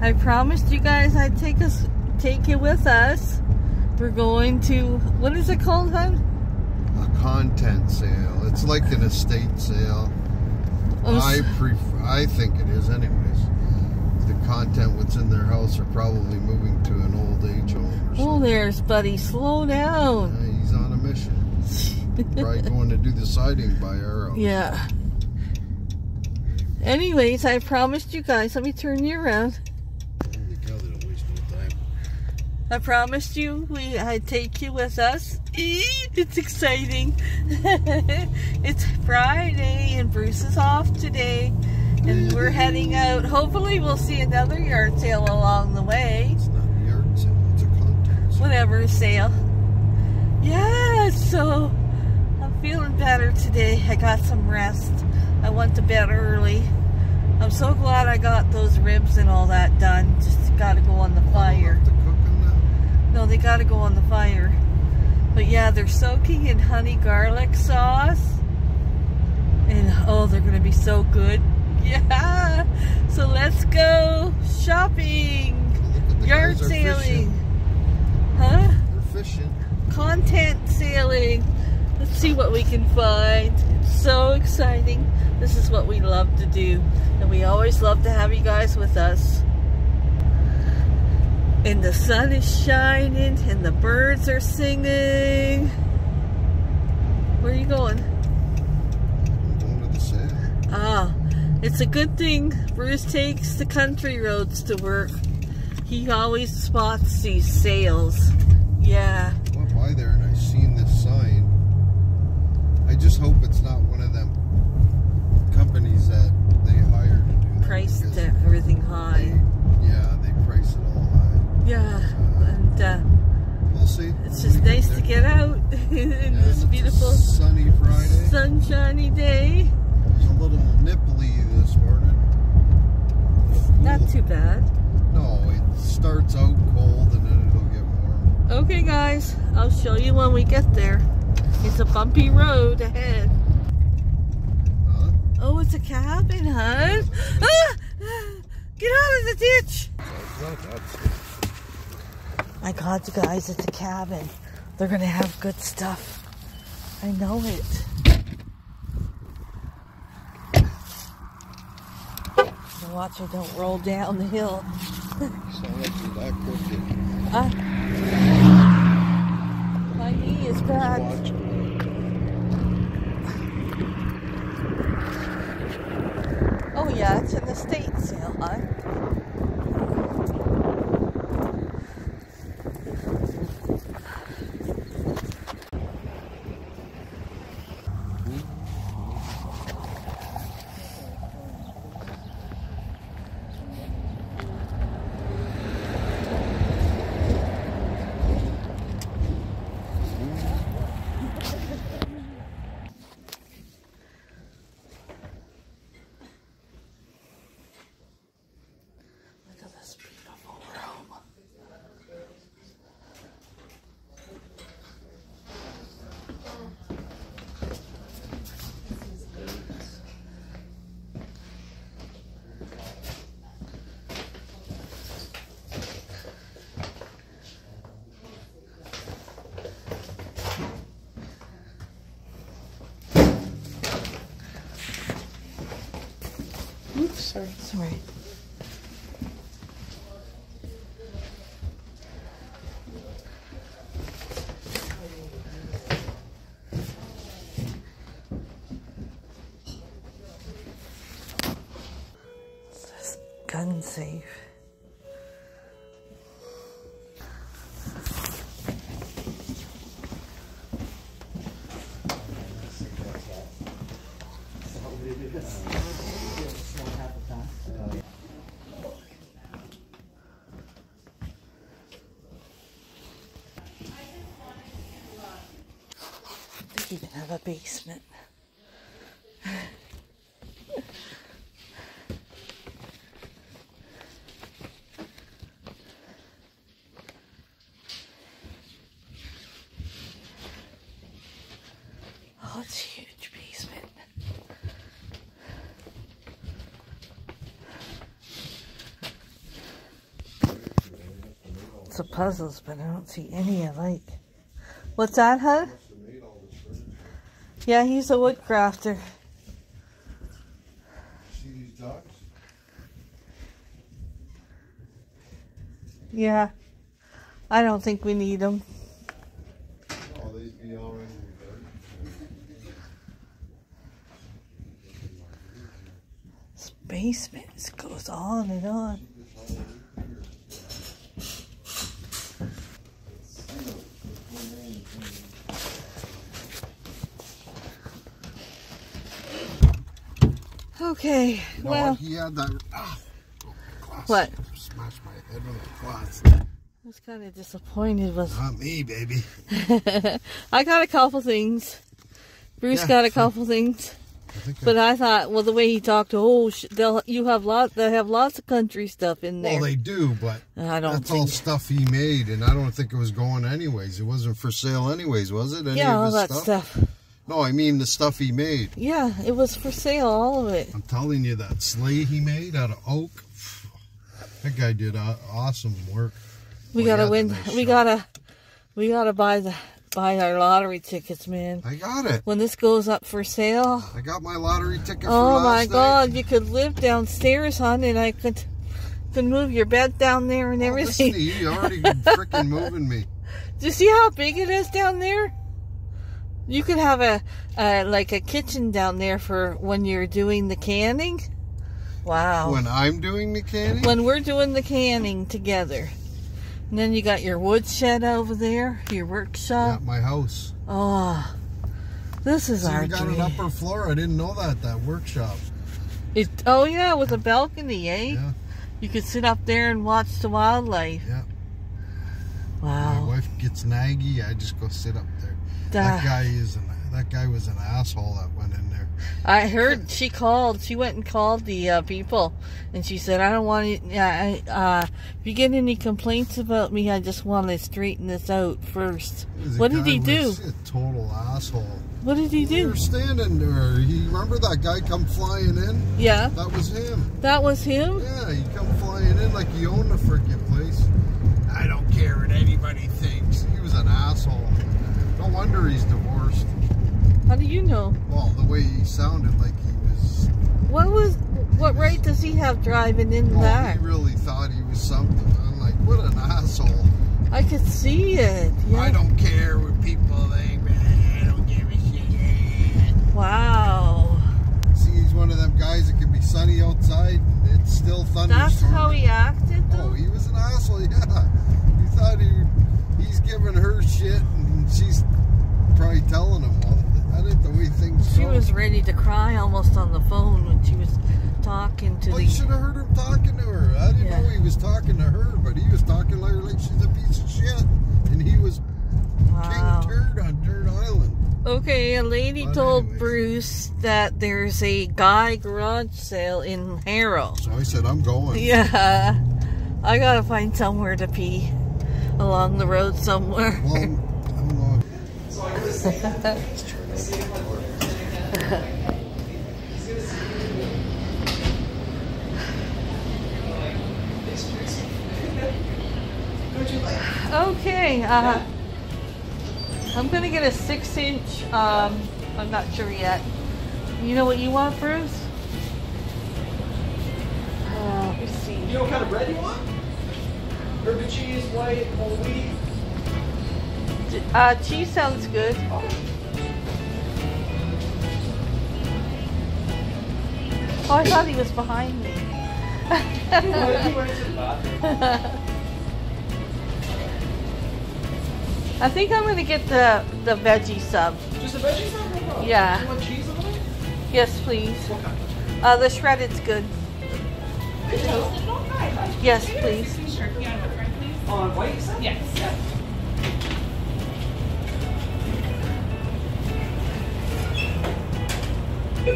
I promised you guys I'd take you with us. We're going to, what is it called, hon? A content sale. It's like an estate sale. I think it is anyways. The content what's in their house are probably moving to an old age home or something. Oh, there's Buddy. Slow down. Yeah, he's on a mission. Probably going to do the siding by our house. Yeah. Anyways, I promised you guys. Let me turn you around. Holy cow, they don't waste no time. I promised you I'd take you with us. It's exciting. It's Friday and Bruce is off today. And we're heading out. Hopefully we'll see another yard sale along the way. It's not a yard sale, it's a content sale. Whatever sale. Yeah, so I'm feeling better today. I got some rest. I went to bed early. I'm so glad I got those ribs and all that done. Just gotta go on the fire. To cook them now? No, they gotta go on the fire. But yeah, they're soaking in honey garlic sauce. And oh, they're gonna be so good. Yeah, so let's go shopping, yard sailing, huh? They're fishing. Content sailing. Let's see what we can find. It's so exciting. This is what we love to do, and we always love to have you guys with us. And the sun is shining, and the birds are singing. Where are you going? I'm going to the sale. Ah. It's a good thing Bruce takes the country roads to work. He always spots these sales. Yeah. I went by there and I seen this sign. I just hope it's not one of them companies that they hire to do that. Priced everything high. They price it all high. Yeah. And we'll see. it's just nice to get out in this beautiful sunny Friday. Sunshiny day. It's a little nipply this morning. Not too bad. No, it starts out cold and then it'll get warm. Okay guys, I'll show you when we get there. It's a bumpy road ahead. Huh? Oh, it's a cabin, huh? Ah! Get out of the ditch! My God, you guys, it's a cabin. They're gonna have good stuff. I know it. Watch her don't roll down the hill. Sound like you're that crooked. My knee is bad. Oh yeah, it's an estate sale, huh? Oops, sorry. This gun safe. They even have a basement. Oh, it's a huge basement. lots of puzzles, but I don't see any I like. What's that, huh? Yeah, he's a wood crafter. See these ducks? Yeah. I don't think we need them. Oh, they'd be all right. This basement goes on and on. Okay, No, well. he had that. Glass. What? Smashed my head with a glass. I was kind of disappointed with. Not me, baby. I got a couple things. Bruce got a couple things. But I thought, well, the way he talked, they have lots of country stuff in there. Well, they do, but that's all stuff he made, and I don't think it was going anyways. It wasn't for sale anyways, was it? Yeah, all that stuff. No, I mean the stuff he made. Yeah, it was for sale, all of it. I'm telling you, that sleigh he made out of oak, that guy did awesome work. We gotta win. Nice we gotta buy our lottery tickets, man. I got it. When this goes up for sale. I got my lottery ticket for Oh last my God, night. you could live downstairs, hon, and I could move your bed down there and everything. Listen, you're already freaking moving me. Do you see how big it is down there? You could have like a kitchen down there for when you're doing the canning. Wow. When I'm doing the canning? When we're doing the canning together. And then you got your wood shed over there, your workshop. Yeah, my house. Oh, this is our dream. You got an upper floor. I didn't know that workshop. Oh yeah, with a balcony, eh? Yeah. You could sit up there and watch the wildlife. Yeah. Wow. My wife gets naggy. I just go sit up there. That guy was an asshole that went in there. I heard she went and called the people, and she said, I don't want to, if you get any complaints about me, I just want to straighten this out first. What did he do? A total asshole. What did he do? We were standing there. Remember that guy come flying in? Yeah. That was him. That was him? Yeah, he come flying in like he owned the freaking place. I don't care what anybody thinks. He was an asshole. No wonder he's divorced. How do you know? Well, the way he sounded like he was... What right does he have driving in that? He really thought he was something. I'm like, what an asshole. I could see it. Yeah. I don't care what people think, man. I don't give a shit. Wow. See, he's one of them guys that can be sunny outside and it's still thunderstorming. That's how he acted, though? Oh, he was an asshole, yeah. He thought he's giving her shit and she's probably telling him, well, that ain't the way things go. She was ready to cry almost on the phone when she was talking to You should have heard him talking to her. I didn't know he was talking to her, but he was talking to her like she's a piece of shit. And he was King Turd on Turd Island. Okay, a lady told Bruce that there's a guy garage sale in Harrow. So I said, I'm going. Yeah. I gotta find somewhere to pee. Along the road somewhere. Well, I'm going. Okay, I'm gonna get a 6-inch, I'm not sure yet. You know what you want, Bruce? Let me see. You know what kind of bread you want? Herb and cheese, white, whole wheat? Cheese sounds good. Oh, I thought he was behind me. I think I'm going to get the veggie sub. Just a veggie sub? No problem. Yeah. You want cheese on it? Yes, please. What kind? The shredded's good. Yes, please. Turkey on what bread, please? On white, you said? Yes. Yeah. You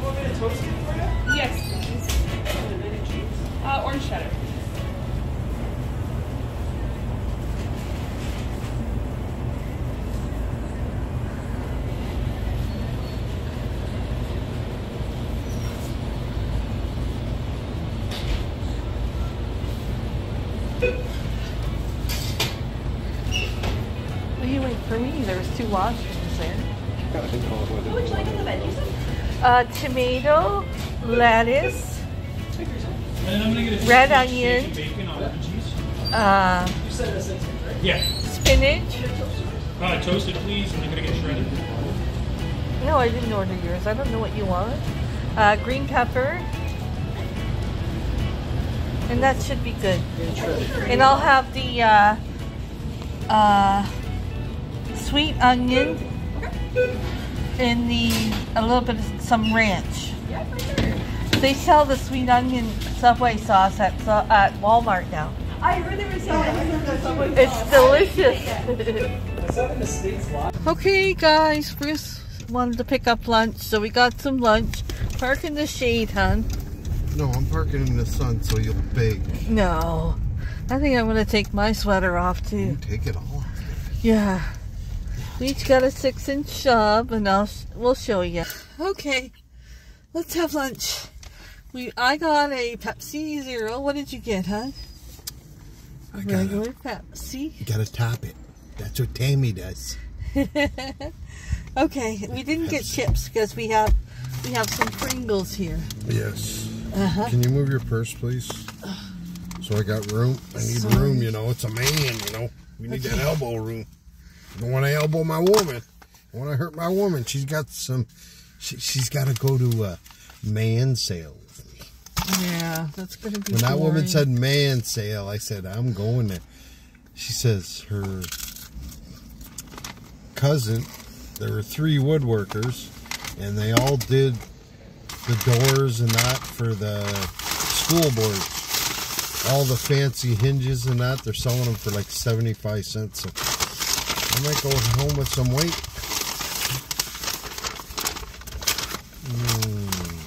want me to toast it for you? Yes, please. And any cheese? Orange cheddar. for me. There's 2 washrooms there. What would you like in the veggies? Tomato, lettuce, And I'm gonna get a red steak, onion, bacon, olive and cheese. You said the same thing, right? Yeah. spinach. Toasted, please. And I'm gonna get shredded. No, I didn't order yours. I don't know what you want. Green pepper. And that should be good. And I'll have the sweet onion and a little bit of some ranch. They sell the sweet onion Subway sauce at Walmart now. I heard they were selling It's delicious. Is that in the States lot? Okay, guys, Bruce wanted to pick up lunch, so we got some lunch. Park in the shade, hon. No, I'm parking in the sun so you'll bake. No, I think I'm gonna take my sweater off You too. take it off. Yeah, we each got a 6-inch sub, and we'll show you. Okay, let's have lunch. I got a Pepsi Zero. What did you get, huh? A regular Pepsi. You gotta top it. That's what Tammy does. Okay, we didn't get chips because we have some Pringles here. Yes. Uh-huh. Can you move your purse, please? So I got room. I need room, you know. It's a man, you know. We need that elbow room. I don't want to elbow my woman. I want to hurt my woman. She's got some... She's got to go to a man sale with me. Yeah, that's going to be When that boring. woman said man sale, I said, I'm going there. She says her cousin, there were 3 woodworkers, and they all did the doors and that for the school board. All the fancy hinges and that, they're selling them for like 75 cents. So I might go home with some weight.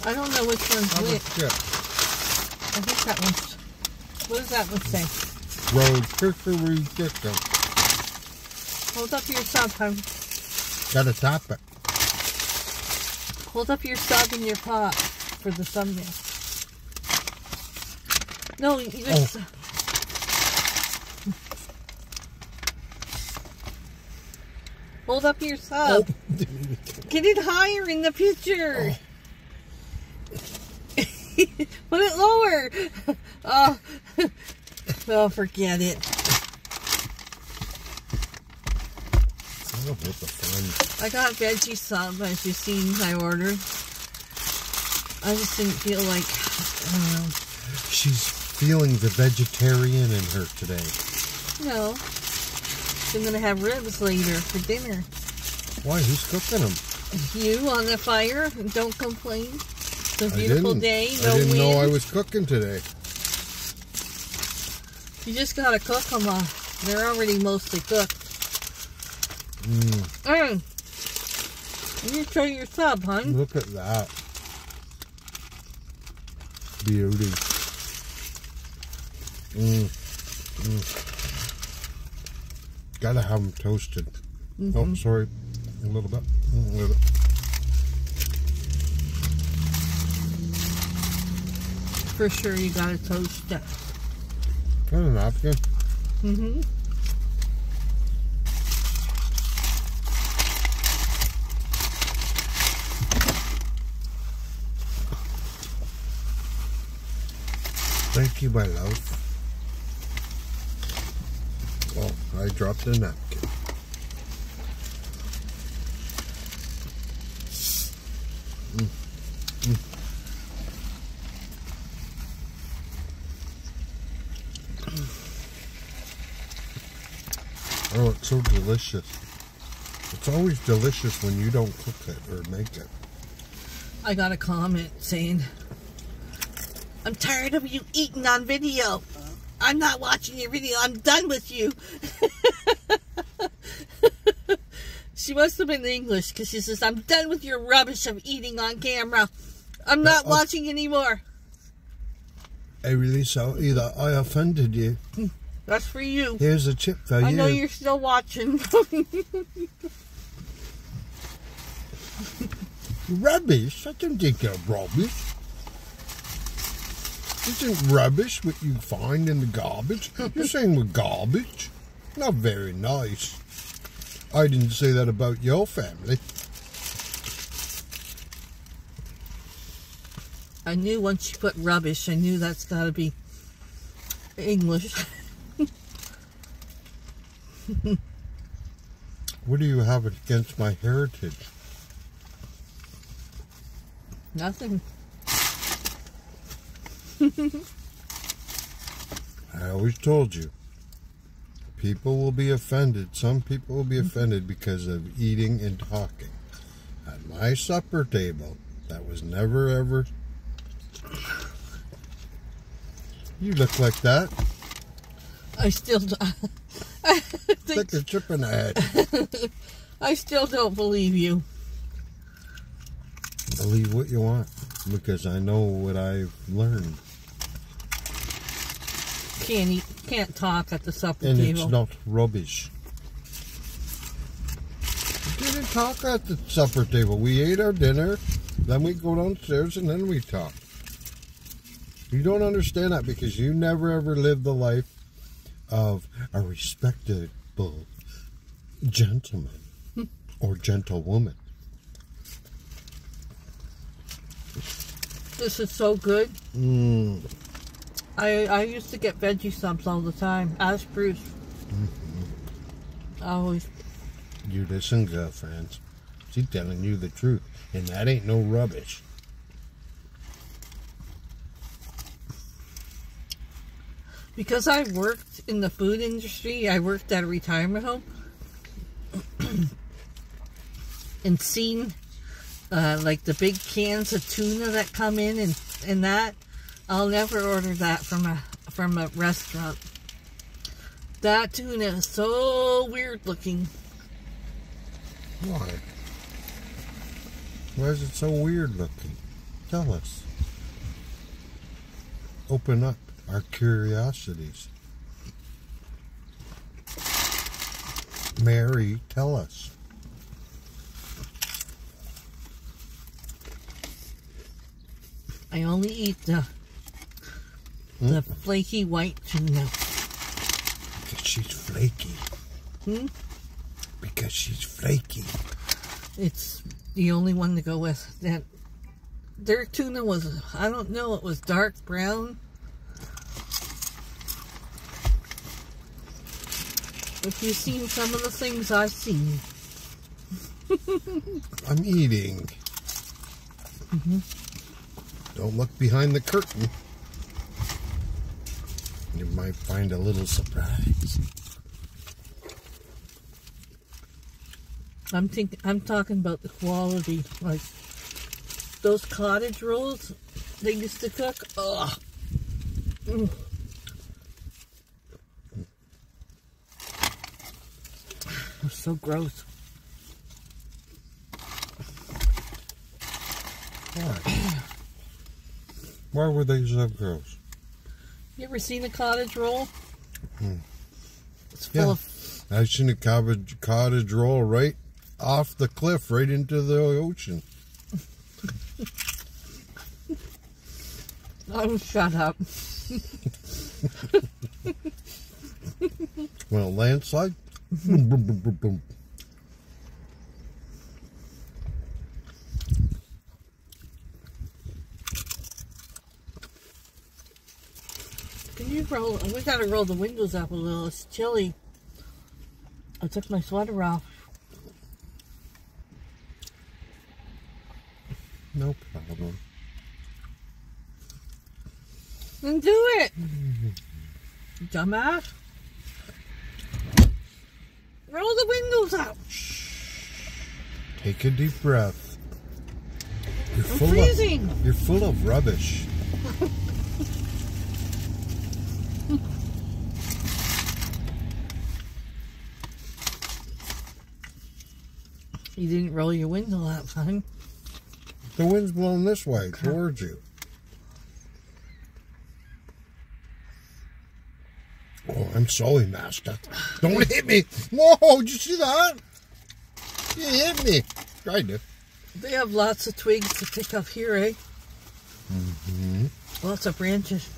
I don't know which one's How which. about chip? I think that one's... What does that one say? Road cookery chicken. Hold up your sub, hon. Gotta top it. Hold up your sub in your pot for the thumbnail. No, you just... Hold up your sub. Get it higher in the picture. Put it lower. Oh, forget it. Oh, what the fun. I got veggie sub, as you've seen, I ordered. I just didn't feel like... She's feeling the vegetarian in her today. No. I'm going to have ribs later for dinner. Why? Who's cooking them? You on the fire, and don't complain. It's a I beautiful didn't. day, no I didn't wind. know I was cooking today. You just gotta cook them off. They're already mostly cooked. You show your sub, hon. Look at that. Beauty. Gotta have them toasted. Oh, sorry. A little bit. A little bit. For sure you gotta toast it. Got a napkin. Thank you, my love. Oh, I dropped a napkin. Oh, it's so delicious. It's always delicious when you don't cook it or make it. I got a comment saying, I'm tired of you eating on video. I'm not watching your video. I'm done with you. She must have been English because she says, I'm done with your rubbish of eating on camera. I'm not watching anymore. I really sorry that I offended you. That's for you. Here's a chip for you. I know you're still watching. Rubbish? I don't think you're rubbish. Isn't rubbish what you find in the garbage? You're saying we're garbage? Not very nice. I didn't say that about your family. I knew once you put rubbish, I knew that's got to be English. What do you have against my heritage? Nothing. I always told you. People will be offended. Some people will be offended because of eating and talking. At my supper table, that was never ever... You look like that. I still don't. Like a chip in the head. I still don't believe you. Believe what you want, because I know what I've learned. Can't talk at the supper And table. it's not rubbish. We didn't talk at the supper table. We ate our dinner, then we go downstairs, and then we talk. You don't understand that because you never ever lived the life of a respectable gentleman or gentlewoman. This is so good. Mm. I used to get veggie subs all the time. Ask Bruce. Mm-hmm. Always. You listen, girlfriends. She's telling you the truth, and that ain't no rubbish. Because I worked in the food industry, I worked at a retirement home and seen like the big cans of tuna that come in and that. I'll never order that from a restaurant. That tuna is so weird looking. Why? Why is it so weird looking? Tell us. Open up our curiosities. Mary, tell us. I only eat the flaky white tuna. Because she's flaky. Because she's flaky. It's the only one to go with that. Their tuna was, I don't know, it was dark brown. If you've seen some of the things I've seen. I'm eating. Mm-hmm. Don't look behind the curtain. You might find a little surprise. I'm talking about the quality. Like those cottage rolls they used to cook. Ugh. Mm. They're so gross. Why? Why were they so gross? You ever seen a cottage roll? It's full Yeah. of... I've seen a cottage roll right off the cliff, right into the ocean. Oh, shut up. Well, landslide. Boom, boom, boom, boom, boom. Can you roll? We gotta roll the windows up a little. It's chilly. I took my sweater off. No problem. Then do it, dumbass. Roll the windows up. Take a deep breath. You're I'm freezing. You're full of rubbish. You didn't roll your window up, son. The wind's blowing this way towards you. Oh, I'm sorry, master. Don't hit me. Whoa, did you see that? You hit me. Tried to. They have lots of twigs to pick up here, eh? Mm-hmm. Lots of branches.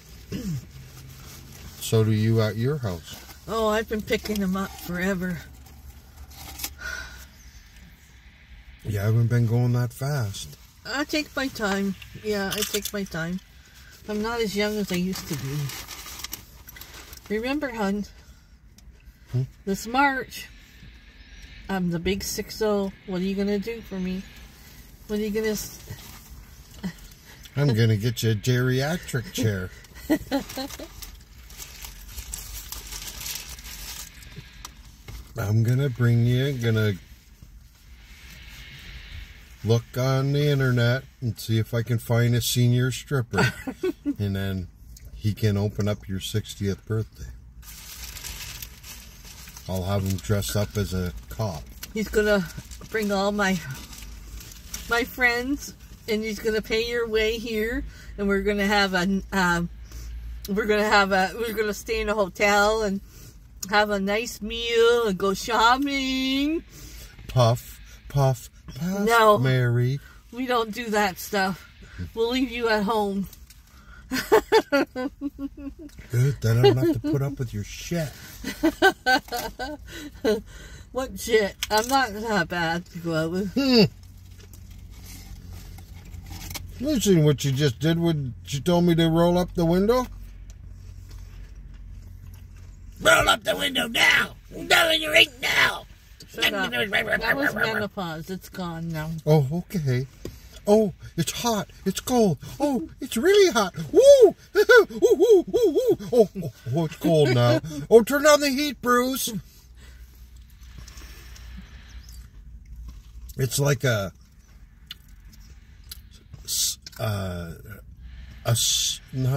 So do you at your house. Oh, I've been picking them up forever. You haven't been going that fast. I take my time. Yeah, I take my time. I'm not as young as I used to be. Remember, hon, this March, I'm the big 6-0. What are you going to do for me? What are you going to... I'm going to get you a geriatric chair. I'm going to bring you, going to look on the internet and see if I can find a senior stripper. And then he can open up your 60th birthday. I'll have him dressed up as a cop. He's going to bring all my friends, and he's going to pay your way here, and we're going to have we're going to stay in a hotel and have a nice meal and go shopping. Puff, puff, puff, no, Mary. We don't do that stuff. We'll leave you at home. Good, then I don't have to put up with your shit. What shit? I'm not that bad to go out with. Listen, what you just did when you told me to roll up the window? Roll up the window now! I'm telling you right now! Shut up. That was menopause. It's gone now. Oh, okay. Oh, it's hot. It's cold. Oh, it's really hot. Woo! Woo, woo, woo, woo. Oh, it's cold now. Oh, turn on the heat, Bruce. It's like not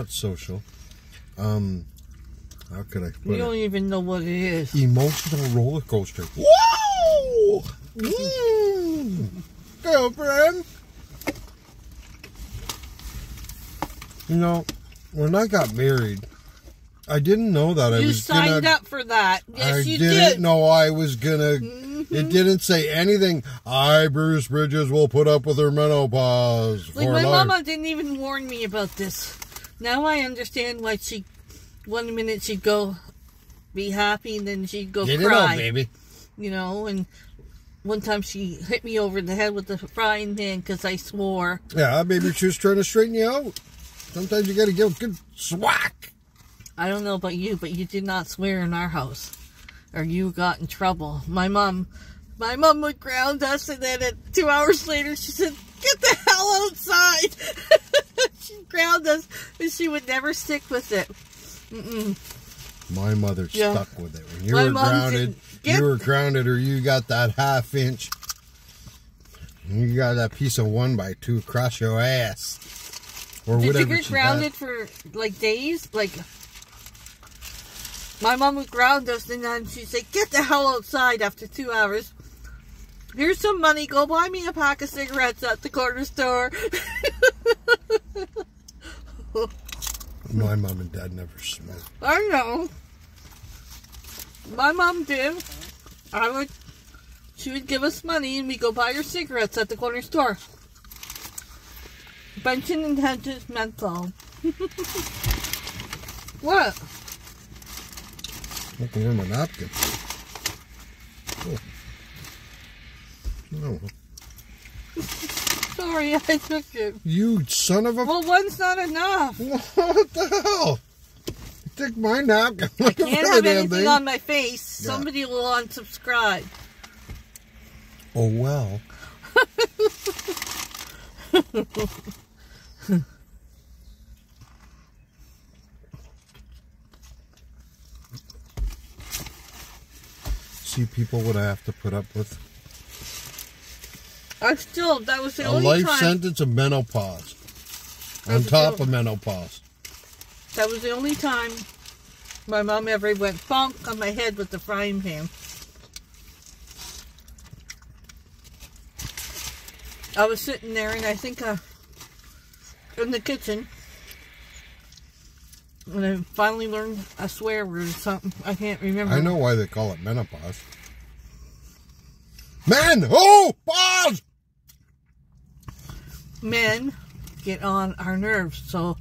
social. How could I put it? You don't even know what it is. Emotional roller coaster. Whoa! Girlfriend. You know, when I got married, I didn't know that I was gonna... You signed up for that. Yes, you did. I didn't know I was gonna... It didn't say anything. I, Bruce Brydges, will put up with her menopause. Like, my mama didn't even warn me about this. Now I understand why she... One minute she'd go be happy, and then she'd go cry. Know, baby. You know, and one time she hit me over the head with the frying pan because I swore. Yeah, maybe she was trying to straighten you out. Sometimes you gotta give a good swack. I don't know about you, but you did not swear in our house, or you got in trouble. My mom would ground us, and then 2 hours later she said, "Get the hell outside!" She ground us, and she would never stick with it. My mother stuck with it. When you were grounded, you were grounded, or you got that half-inch. You got that piece of 1x2 across your ass. Or Did whatever you get grounded for, like, days? Like, my mom would ground us, and then she'd say, "Get the hell outside," after 2 hours. "Here's some money. Go buy me a pack of cigarettes at the corner store." My mom and dad never smoked. I know. My mom did. She would give us money, and we'd go buy her cigarettes at the corner store. Benson and Hedges menthol. What? Looking for my napkin. Oh. No. Sorry, I took it. You son of a... Well, one's not enough. What the hell? You took my napkin. I can't have anything on my face. Yeah. Somebody will unsubscribe. Oh, well. See people what I have to put up with. That was the only time. A life sentence of menopause. On top of menopause. That was the only time my mom ever went bonk on my head with the frying pan. I was sitting there, and I think in the kitchen, and I finally learned a swear word or something. I can't remember. I know why they call it menopause. Men! Oh! Pause! Men get on our nerves, so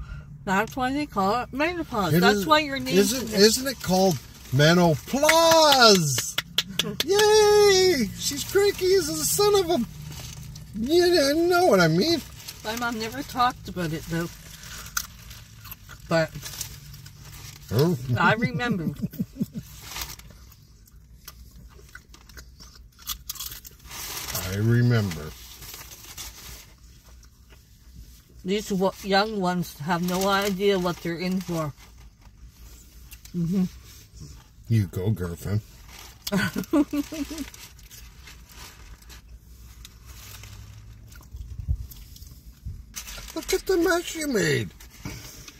that's why they call it menopause. That's why your name isn't it called menopause? Yay! She's cranky as a son of a... Yeah, I know what I mean. My mom never talked about it though. But Oh. I remember. I remember. These young ones have no idea what they're in for. You go, girlfriend. Look at the mess you made.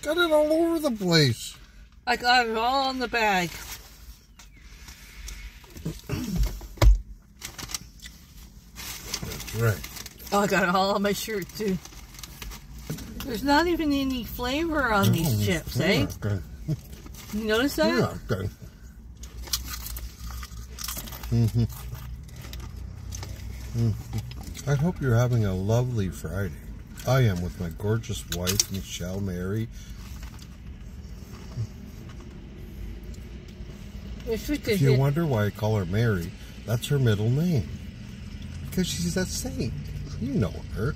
Got it all over the place. I got it all in the bag. That's right. Oh, I got it all on my shirt too. There's not even any flavor on these chips, eh? Okay. You notice that? Yeah, okay. I hope you're having a lovely Friday. I am, with my gorgeous wife, Michele Mary. If you wonder why I call her Mary, that's her middle name. Because she's a saint. You know her.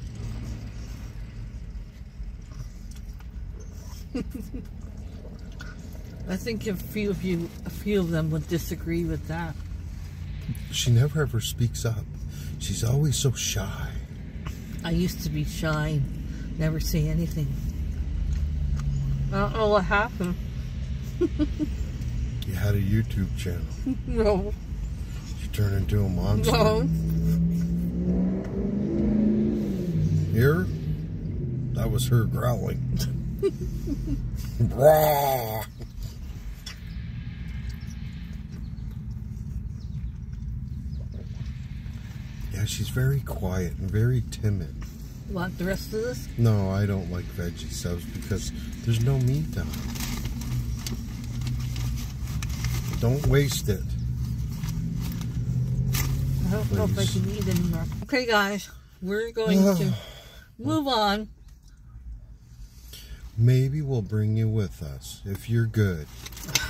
I think a few of them would disagree with that. She never ever speaks up. She's always so shy. I used to be shy, never say anything. I don't know what happened. You had a YouTube channel. No. You turned into a monster. No. Here, that was her growling. Raw. Yeah, she's very quiet and very timid. Want the rest of this? No, I don't like veggie subs because there's no meat on it. Don't waste it. I don't know if I can eat anymore. Okay, guys, we're going to move on. Maybe we'll bring you with us if you're good.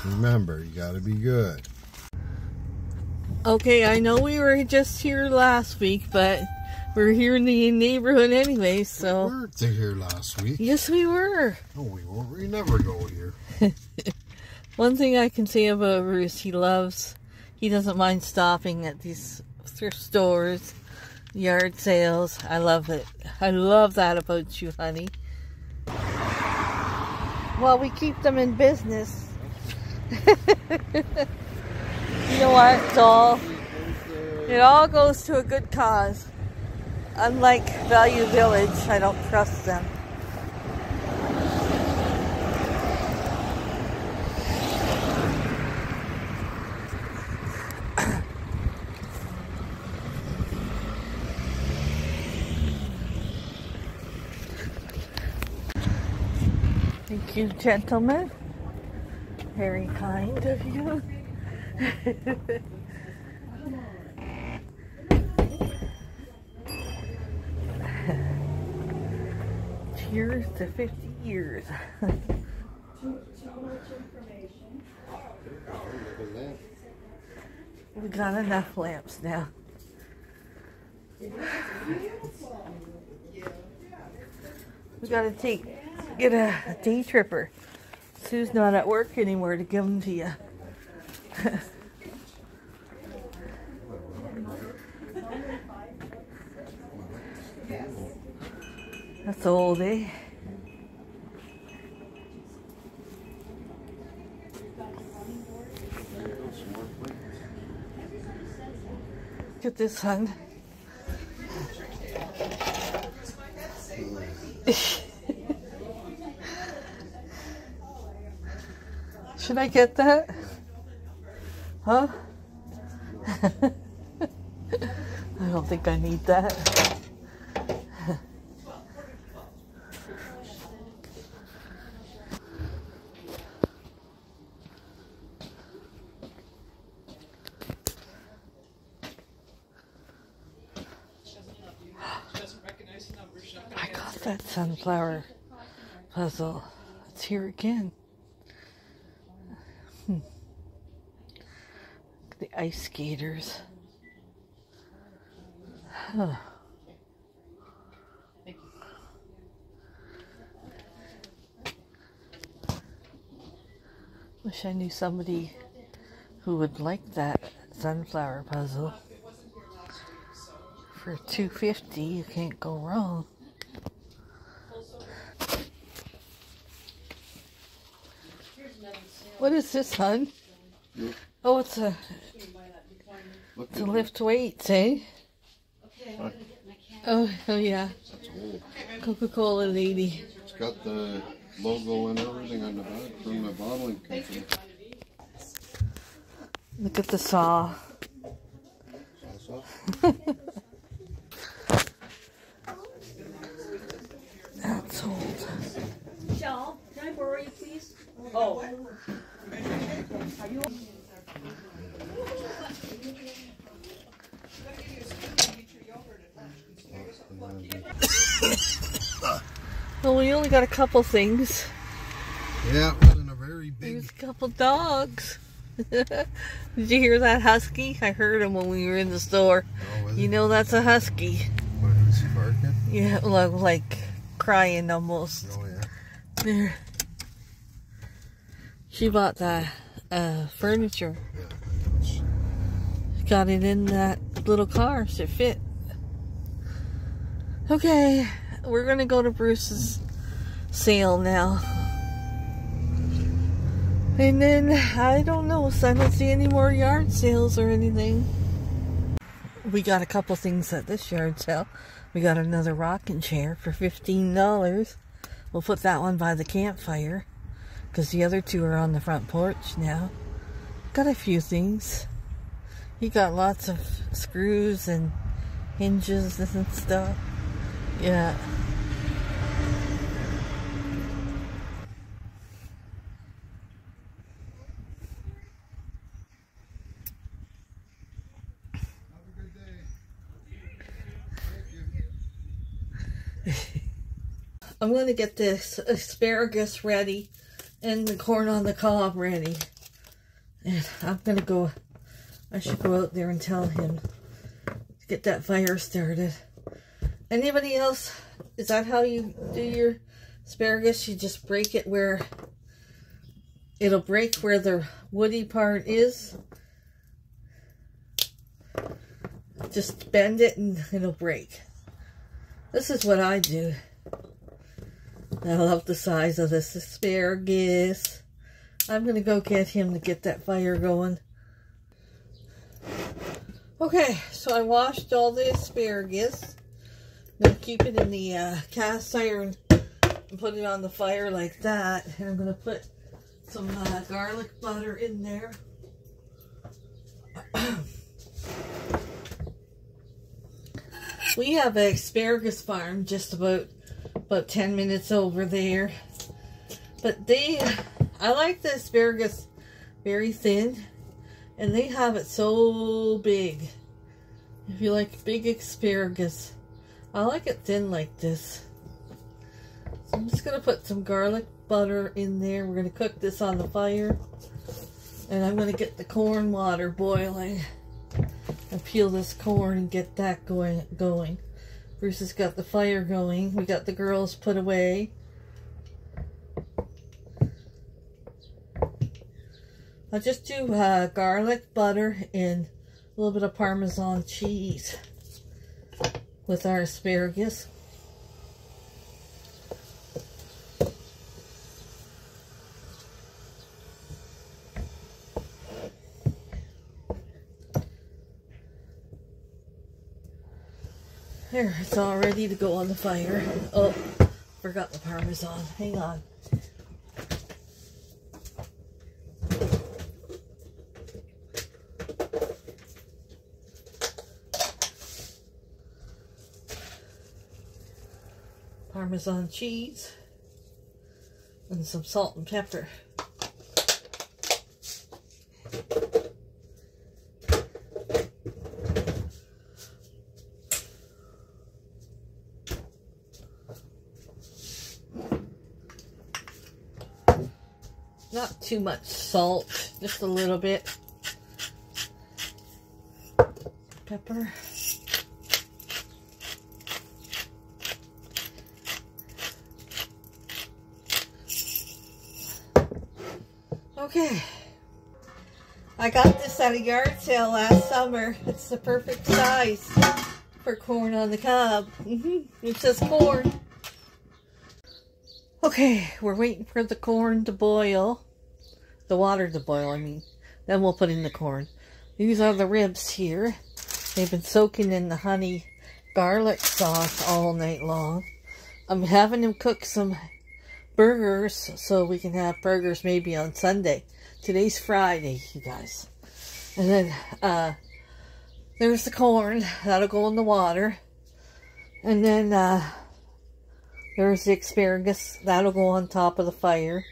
Remember, you gotta be good. Okay, I know we were just here last week, but we're here in the neighborhood anyway, so... We weren't here last week. Yes, we were. No, we weren't. We never go here. One thing I can say about Bruce, he doesn't mind stopping at these thrift stores, yard sales. I love it. I love that about you, honey. Well, we keep them in business. You know what? It all goes to a good cause. Unlike Value Village, I don't trust them. Thank you, gentlemen. Very kind of you. Cheers to 50 years. We got enough lamps now. We gotta get a day tripper. Sue's not at work anymore to give them to you. That's old, eh? Look at this, hun. Should I get that? Huh? I don't think I need that. I got that sunflower puzzle. It's here again. The ice skaters. Huh. Wish I knew somebody who would like that sunflower puzzle. For $2.50, you can't go wrong. What is this, hon? Oh, it's a to lift weights, eh? Oh, yeah. Coca-Cola lady. It's got the logo and everything on the back from the bottling company. Look at the saw. That's old. Michelle, can I borrow you, please? Oh. Are you? Well, we only got a couple things. Yeah, it wasn't a very big. There's a couple dogs. Did you hear that husky? I heard him when we were in the store. Oh, you know that's a husky. What, is he barking? Yeah, like crying almost. Oh, yeah. There. She bought that furniture. Yeah. Got it in that little car so it fit. Okay, we're gonna go to Bruce's sale now. And then, I don't know, so I don't see any more yard sales or anything. We got a couple things at this yard sale. We got another rocking chair for $15. We'll put that one by the campfire, because the other two are on the front porch now. Got a few things. He got lots of screws and hinges and stuff. Yeah. I'm going to get this asparagus ready and the corn on the cob ready. And I'm going to go, I should go out there and tell him to get that fire started. Anybody else, is that how you do your asparagus? You just break it where, it'll break where the woody part is. Just bend it and it'll break. This is what I do. I love the size of this asparagus. I'm going to go get him to get that fire going. Okay, so I washed all the asparagus. I'm going to keep it in the cast iron and put it on the fire like that. And I'm going to put some garlic butter in there. We have an asparagus farm just about 10 minutes over there. But I like the asparagus very thin. And they have it so big. If you like big asparagus. I like it thin like this. So I'm just going to put some garlic butter in there. We're going to cook this on the fire. And I'm going to get the corn water boiling. And peel this corn and get that going. Bruce has got the fire going. We got the girls put away. I'll just do garlic, butter, and a little bit of Parmesan cheese with our asparagus. There, it's all ready to go on the fire. Oh, forgot the Parmesan. Hang on. Parmesan cheese and some salt and pepper. Not too much salt, just a little bit. Pepper. Okay. I got this at a yard sale last summer. It's the perfect size for corn on the cob. It says corn. Okay, we're waiting for the corn to boil. The water to boil, I mean. Then we'll put in the corn. These are the ribs here. They've been soaking in the honey garlic sauce all night long. I'm having them cook some burgers so we can have burgers maybe on Sunday. Today's Friday, you guys. And then there's the corn. That'll go in the water. And then there's the asparagus. That'll go on top of the fire.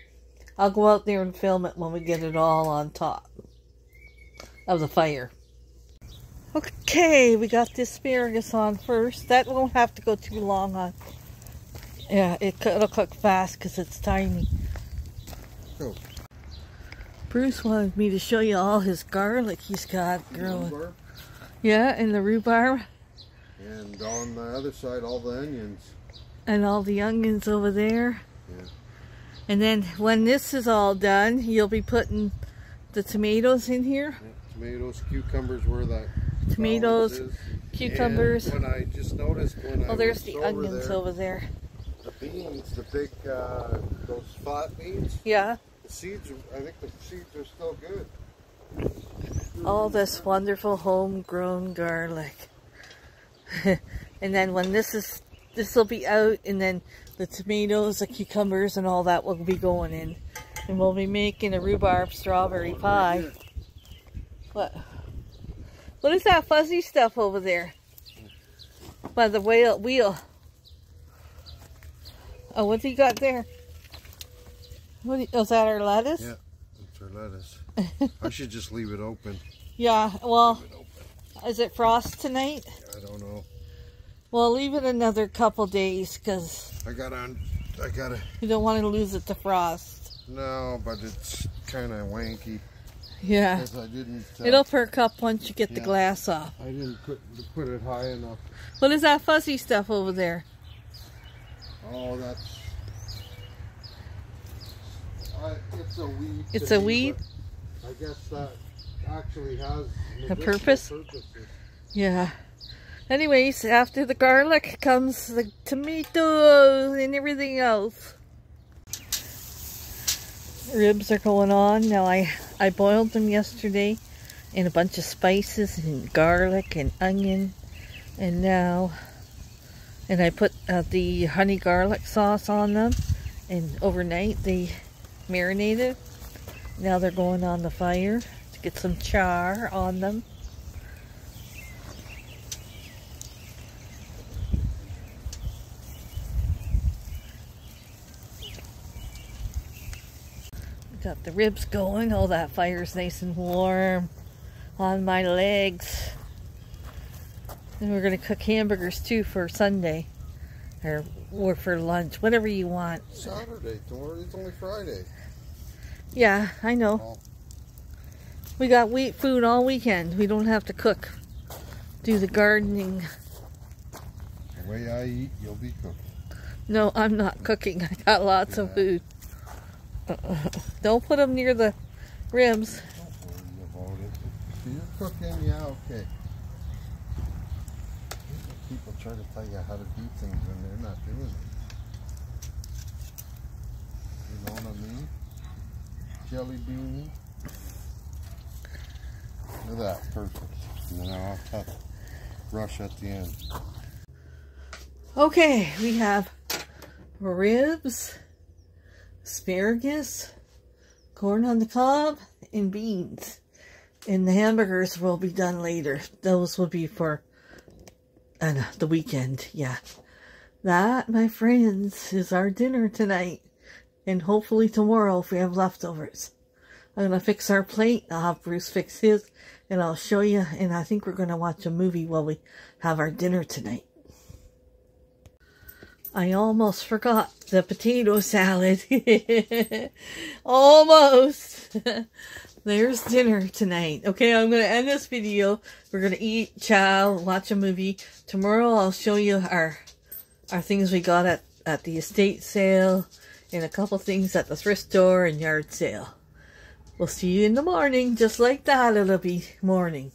I'll go out there and film it when we get it all on top of the fire. Okay, we got the asparagus on first. That won't have to go too long on. Yeah, it'll cook fast because it's tiny. Oh. Bruce wanted me to show you all his garlic he's got growing. Rhubarb. Yeah, and the rhubarb. And on the other side, all the onions. And all the onions over there. Yeah. And then when this is all done, you'll be putting the tomatoes in here. Yeah, tomatoes, cucumbers, where that Tomatoes, is. cucumbers. And when I just noticed when I there's was the onions over there. The beans, the big, those flat beans. Yeah. The seeds, I think the seeds are still good. All this wonderful homegrown garlic. And then when this will be out, and then the tomatoes, the cucumbers, and all that will be going in. And we'll be making a rhubarb strawberry pie. What? What is that fuzzy stuff over there? By the wheel. Oh, what's he got there? Is that our lettuce? Yeah, that's our lettuce. I should just leave it open. Yeah, well, is it frost tonight? I don't know. Well, leave it another couple days, because I gotta. you don't want to lose it to frost. No, but it's kind of wanky. Yeah. Because I didn't. It'll perk up once you get the glass off. I didn't put it high enough. What is that fuzzy stuff over there? Oh, that's. It's a weed. It's a weed? I guess that actually has A purpose? purposes. Yeah. Anyways, after the garlic comes the tomatoes and everything else. Ribs are going on. Now I boiled them yesterday in a bunch of spices and garlic and onion. And I put the honey garlic sauce on them. And overnight they marinated. Now they're going on the fire to get some char on them. Got the ribs going. Oh, that fire's nice and warm on my legs. And we're going to cook hamburgers too for Sunday. Or for lunch. Whatever you want. Saturday. Tomorrow it's only Friday. Yeah, I know. Oh. We got wheat food all weekend. We don't have to cook. Do the gardening. The way I eat, you'll be cooking. No, I'm not cooking. I got lots of food. Don't put them near the ribs. Don't worry about it. So you're cooking, yeah, okay. People try to tell you how to do things when they're not doing it. You know what I mean? Jelly bean. Look at that, perfect. And then I'll have to brush at the end. Okay, we have ribs, asparagus, corn on the cob, and beans. And the hamburgers will be done later. Those will be for the weekend, yeah. That, my friends, is our dinner tonight. And hopefully tomorrow if we have leftovers. I'm going to fix our plate. I'll have Bruce fix his. And I'll show you. And I think we're going to watch a movie while we have our dinner tonight. I almost forgot the potato salad. Almost. There's dinner tonight. Okay, I'm going to end this video. We're going to eat, chow, watch a movie. Tomorrow I'll show you our things we got at the estate sale. And a couple things at the thrift store and yard sale. We'll see you in the morning, just like that. It'll be morning.